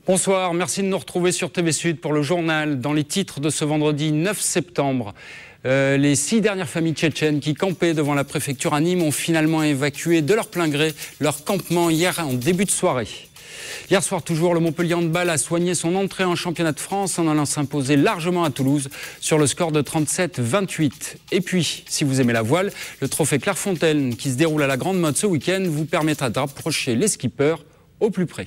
Bonsoir, merci de nous retrouver sur TV Sud pour le journal. Dans les titres de ce vendredi 9 septembre, les 6 dernières familles tchétchènes qui campaient devant la préfecture à Nîmes ont finalement évacué de leur plein gré leur campement hier en début de soirée. Hier soir toujours, le Montpellier Handball a soigné son entrée en championnat de France en allant s'imposer largement à Toulouse sur le score de 37-28. Et puis, si vous aimez la voile, le trophée Clairefontaine qui se déroule à la Grande Motte ce week-end vous permettra de rapprocher les skippers au plus près.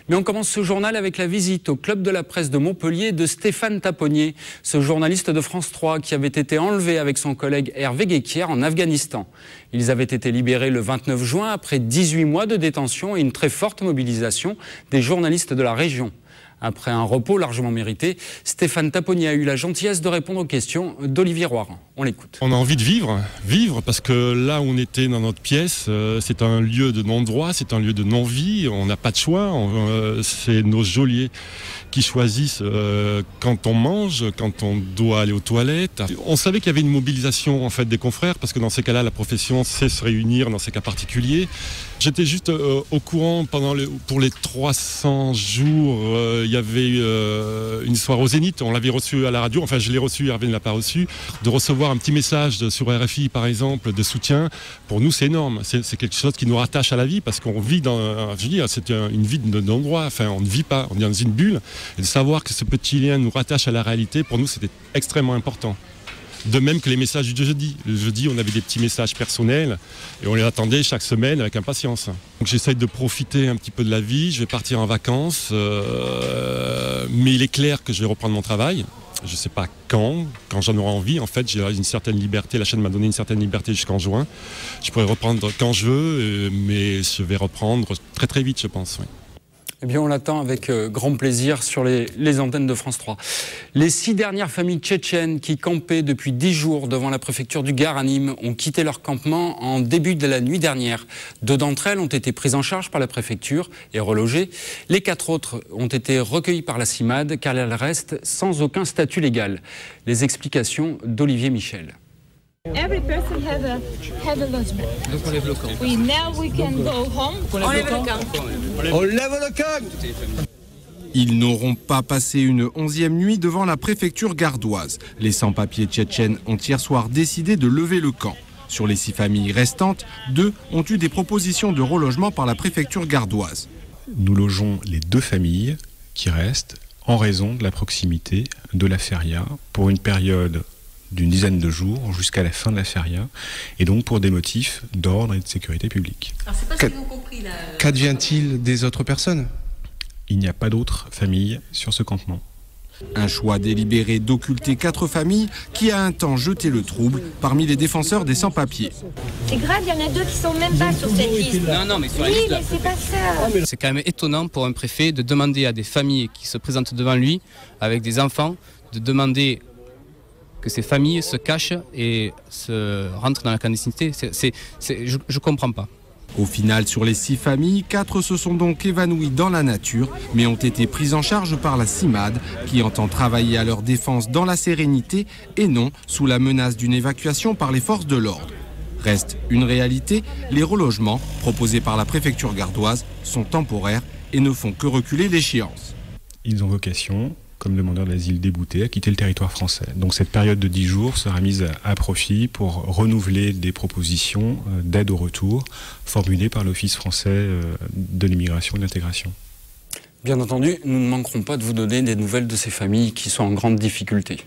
Mais on commence ce journal avec la visite au club de la presse de Montpellier de Stéphane Taponnier, ce journaliste de France 3 qui avait été enlevé avec son collègue Hervé Guéquier en Afghanistan. Ils avaient été libérés le 29 juin après 18 mois de détention et une très forte mobilisation des journalistes de la région. Après un repos largement mérité, Stéphane Taponnier a eu la gentillesse de répondre aux questions d'Olivier Roiran. On l'écoute. On a envie de vivre parce que là où on était dans notre pièce, c'est un lieu de non-droit, c'est un lieu de non-vie, on n'a pas de choix, c'est nos geôliers qui choisissent quand on mange, quand on doit aller aux toilettes. On savait qu'il y avait une mobilisation en fait des confrères parce que dans ces cas-là, la profession sait se réunir dans ces cas particuliers. J'étais juste au courant pour les 300 jours, il y avait une soirée au Zénith, on l'avait reçu à la radio, enfin je l'ai reçu, Hervé ne l'a pas reçu, de recevoir un petit message sur RFI par exemple de soutien, pour nous c'est énorme, c'est quelque chose qui nous rattache à la vie parce qu'on vit c'est une vie de non-droit, enfin on ne vit pas, on est dans une bulle, et de savoir que ce petit lien nous rattache à la réalité, pour nous c'était extrêmement important. De même que les messages du jeudi. Le jeudi, on avait des petits messages personnels et on les attendait chaque semaine avec impatience. Donc j'essaye de profiter un petit peu de la vie, je vais partir en vacances, mais il est clair que je vais reprendre mon travail. Je ne sais pas quand j'en aurai envie. En fait, j'ai une certaine liberté, la chaîne m'a donné une certaine liberté jusqu'en juin. Je pourrais reprendre quand je veux, mais je vais reprendre très très vite, je pense. Oui. Eh bien, on l'attend avec grand plaisir sur les antennes de France 3. Les 6 dernières familles tchétchènes qui campaient depuis 10 jours devant la préfecture du Gard à Nîmes ont quitté leur campement en début de la nuit dernière. 2 d'entre elles ont été prises en charge par la préfecture et relogées. Les 4 autres ont été recueillies par la CIMAD car elles restent sans aucun statut légal. Les explications d'Olivier Michel. Every person have a lodgement. Donc on lève le camp. Oui, now we can go home. On lève le camp. On lève le camp. Ils n'auront pas passé une 11e nuit devant la préfecture gardoise. Les sans-papiers tchétchènes ont hier soir décidé de lever le camp. Sur les 6 familles restantes, 2 ont eu des propositions de relogement par la préfecture gardoise. Nous logeons les 2 familles qui restent en raison de la proximité de la feria pour une période d'une dizaine de jours jusqu'à la fin de la feria, et donc pour des motifs d'ordre et de sécurité publique. Alors c'est pas ce qu'ils ont compris là. Qu'advient-il des autres personnes ? Il n'y a pas d'autres familles sur ce campement. Un choix délibéré d'occulter 4 familles qui a un temps jeté le trouble parmi les défenseurs des sans-papiers. C'est grave, il y en a 2 qui sont même pas sur cette liste. Non, mais sur la Oui, liste, mais c'est pas ça. c'est quand même étonnant pour un préfet de demander à des familles qui se présentent devant lui avec des enfants, de demander que ces familles se cachent et se rentrent dans la clandestinité. Je ne comprends pas. Au final, sur les 6 familles, 4 se sont donc évanouies dans la nature, mais ont été prises en charge par la CIMAD, qui entend travailler à leur défense dans la sérénité et non sous la menace d'une évacuation par les forces de l'ordre. Reste une réalité, les relogements proposés par la préfecture gardoise sont temporaires et ne font que reculer l'échéance. Ils ont vocation, comme demandeurs d'asile déboutés, à quitter le territoire français. Donc cette période de 10 jours sera mise à profit pour renouveler des propositions d'aide au retour formulées par l'Office français de l'immigration et de l'intégration. Bien entendu, nous ne manquerons pas de vous donner des nouvelles de ces familles qui sont en grande difficulté.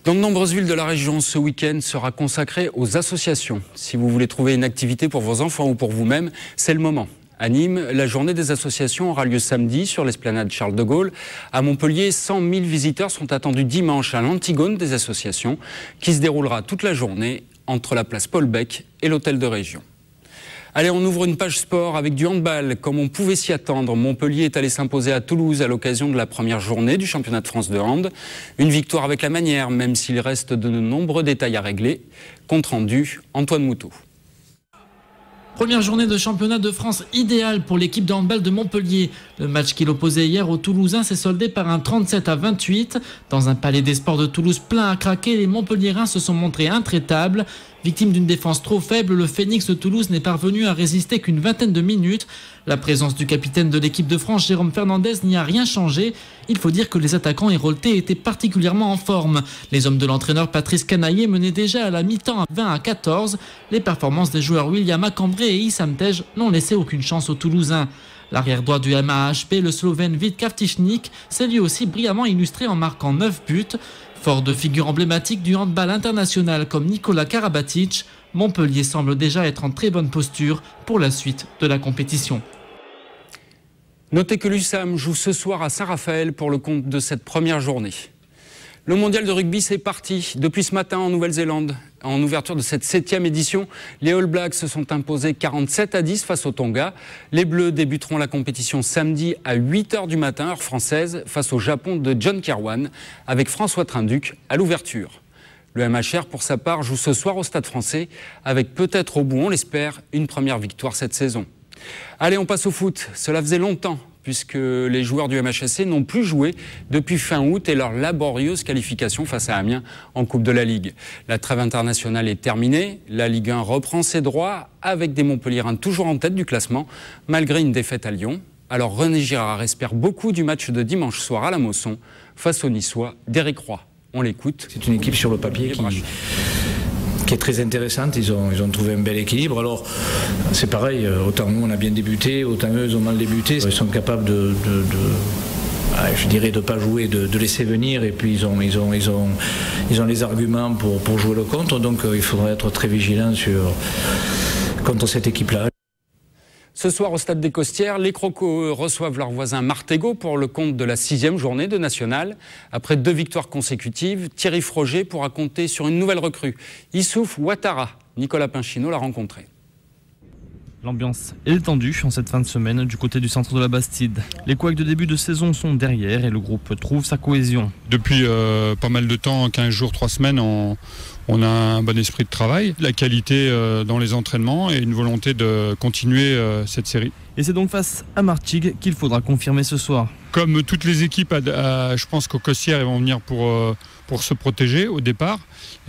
Dans de nombreuses villes de la région, ce week-end sera consacré aux associations. Si vous voulez trouver une activité pour vos enfants ou pour vous-même, c'est le moment. À Nîmes, la journée des associations aura lieu samedi sur l'esplanade Charles de Gaulle. À Montpellier, 100 000 visiteurs sont attendus dimanche à l'Antigone des associations, qui se déroulera toute la journée entre la place Paul Bec et l'hôtel de région. Allez, on ouvre une page sport avec du handball. Comme on pouvait s'y attendre, Montpellier est allé s'imposer à Toulouse à l'occasion de la première journée du championnat de France de hand. Une victoire avec la manière, même s'il reste de nombreux détails à régler. Compte rendu, Antoine Moutot. Première journée de championnat de France idéale pour l'équipe de handball de Montpellier. Le match qui l'opposait hier aux Toulousains s'est soldé par un 37-28. Dans un palais des sports de Toulouse plein à craquer, les Montpelliérains se sont montrés intraitables. Victime d'une défense trop faible, le Phoenix de Toulouse n'est parvenu à résister qu'une vingtaine de minutes. La présence du capitaine de l'équipe de France, Jérôme Fernandez, n'y a rien changé. Il faut dire que les attaquants héroltais étaient particulièrement en forme. Les hommes de l'entraîneur Patrice Canaillé menaient déjà à la mi-temps 20-14. Les performances des joueurs William Acambré et Issam Tej n'ont laissé aucune chance aux Toulousains. L'arrière droit du MAHP, le Slovène Vít Kavtičník, s'est lui aussi brillamment illustré en marquant 9 buts. Fort de figures emblématiques du handball international comme Nikola Karabatic, Montpellier semble déjà être en très bonne posture pour la suite de la compétition. Notez que l'USAM joue ce soir à Saint-Raphaël pour le compte de cette première journée. Le mondial de rugby, c'est parti. Depuis ce matin en Nouvelle-Zélande, en ouverture de cette 7e édition, les All Blacks se sont imposés 47-10 face au Tonga. Les Bleus débuteront la compétition samedi à 8h du matin, heure française, face au Japon de John Kirwan, avec François Trinduc à l'ouverture. Le MHR, pour sa part, joue ce soir au Stade français, avec peut-être au bout, on l'espère, une première victoire cette saison. Allez, on passe au foot. Cela faisait longtemps, puisque les joueurs du MHSC n'ont plus joué depuis fin août et leur laborieuse qualification face à Amiens en Coupe de la Ligue. La trêve internationale est terminée, la Ligue 1 reprend ses droits avec des Montpelliérains toujours en tête du classement, malgré une défaite à Lyon. Alors René Girard espère beaucoup du match de dimanche soir à la Mosson face aux Niçois d'Éric Roy. On l'écoute. C'est une équipe sur le papier qui est très intéressante, ils ont trouvé un bel équilibre. Alors c'est pareil, autant nous on a bien débuté, autant eux ils ont mal débuté. Ils sont capables de pas jouer, de laisser venir, et puis ils ont les arguments pour jouer le contre, donc il faudrait être très vigilant contre cette équipe-là. Ce soir au Stade des Costières, les Crocos reçoivent leurs voisins Martégo pour le compte de la 6e journée de National. Après 2 victoires consécutives, Thierry Froger pourra compter sur une nouvelle recrue. Issouf Ouattara, Nicolas Pinchino l'a rencontré. L'ambiance est tendue en cette fin de semaine du côté du centre de la Bastide. Les couacs de début de saison sont derrière et le groupe trouve sa cohésion. Depuis pas mal de temps, 15 jours, 3 semaines, on a un bon esprit de travail, la qualité dans les entraînements et une volonté de continuer cette série. Et c'est donc face à Martigues qu'il faudra confirmer ce soir. Comme toutes les équipes, je pense qu'au Costières, ils vont venir pour se protéger au départ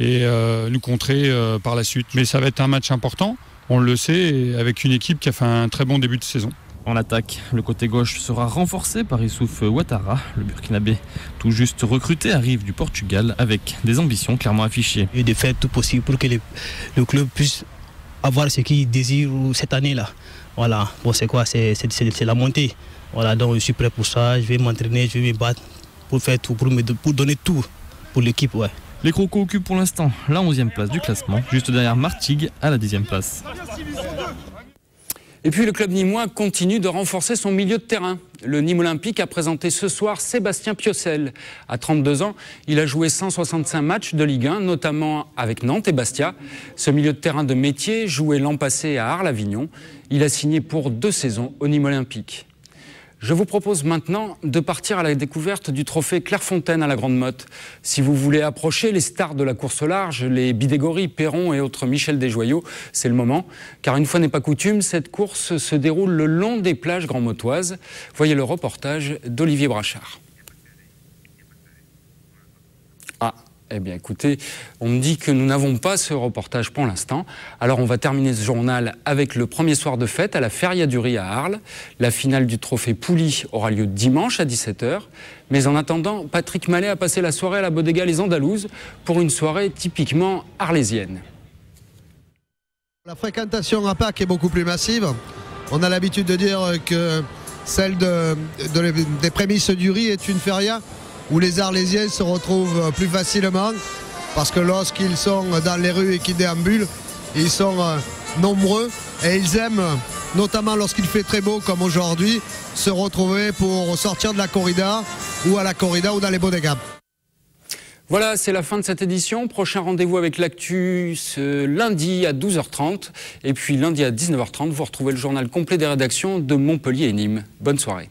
et nous contrer par la suite. Mais ça va être un match important, on le sait, avec une équipe qui a fait un très bon début de saison. En attaque, le côté gauche sera renforcé par Issouf Ouattara. Le Burkinabé, tout juste recruté, arrive du Portugal avec des ambitions clairement affichées. Et de faire tout possible pour que le club puisse avoir ce qu'il désire cette année-là. Voilà, bon c'est quoi, c'est la montée. Voilà, donc je suis prêt pour ça, je vais m'entraîner, je vais me battre pour faire tout, pour donner tout pour l'équipe, ouais. Les Crocos occupent pour l'instant la 11e place du classement, juste derrière Martigues à la 10e place. Et puis le club nîmois continue de renforcer son milieu de terrain. Le Nîmes Olympique a présenté ce soir Sébastien Piocel. À 32 ans, il a joué 165 matchs de Ligue 1, notamment avec Nantes et Bastia. Ce milieu de terrain de métier jouait l'an passé à Arles-Avignon. Il a signé pour 2 saisons au Nîmes Olympique. Je vous propose maintenant de partir à la découverte du trophée Clairefontaine à la Grande Motte. Si vous voulez approcher les stars de la course au large, les Bidégory, Perron et autres Michel Desjoyaux, c'est le moment. Car une fois n'est pas coutume, cette course se déroule le long des plages grand-mottoises. Voyez le reportage d'Olivier Brachard. Eh bien écoutez, on me dit que nous n'avons pas ce reportage pour l'instant. Alors on va terminer ce journal avec le premier soir de fête à la Feria du Riz à Arles. La finale du trophée Pouli aura lieu dimanche à 17h. Mais en attendant, Patrick Mallet a passé la soirée à la Bodega Les Andalouses pour une soirée typiquement arlésienne. La fréquentation à Pâques est beaucoup plus massive. On a l'habitude de dire que celle des prémices du riz est une feria où les Arlésiens se retrouvent plus facilement, parce que lorsqu'ils sont dans les rues et qu'ils déambulent, ils sont nombreux et ils aiment, notamment lorsqu'il fait très beau comme aujourd'hui, se retrouver pour sortir de la corrida ou à la corrida ou dans les bodegas. Voilà, c'est la fin de cette édition. Prochain rendez-vous avec l'actu ce lundi à 12h30 et puis lundi à 19h30, vous retrouvez le journal complet des rédactions de Montpellier et Nîmes. Bonne soirée.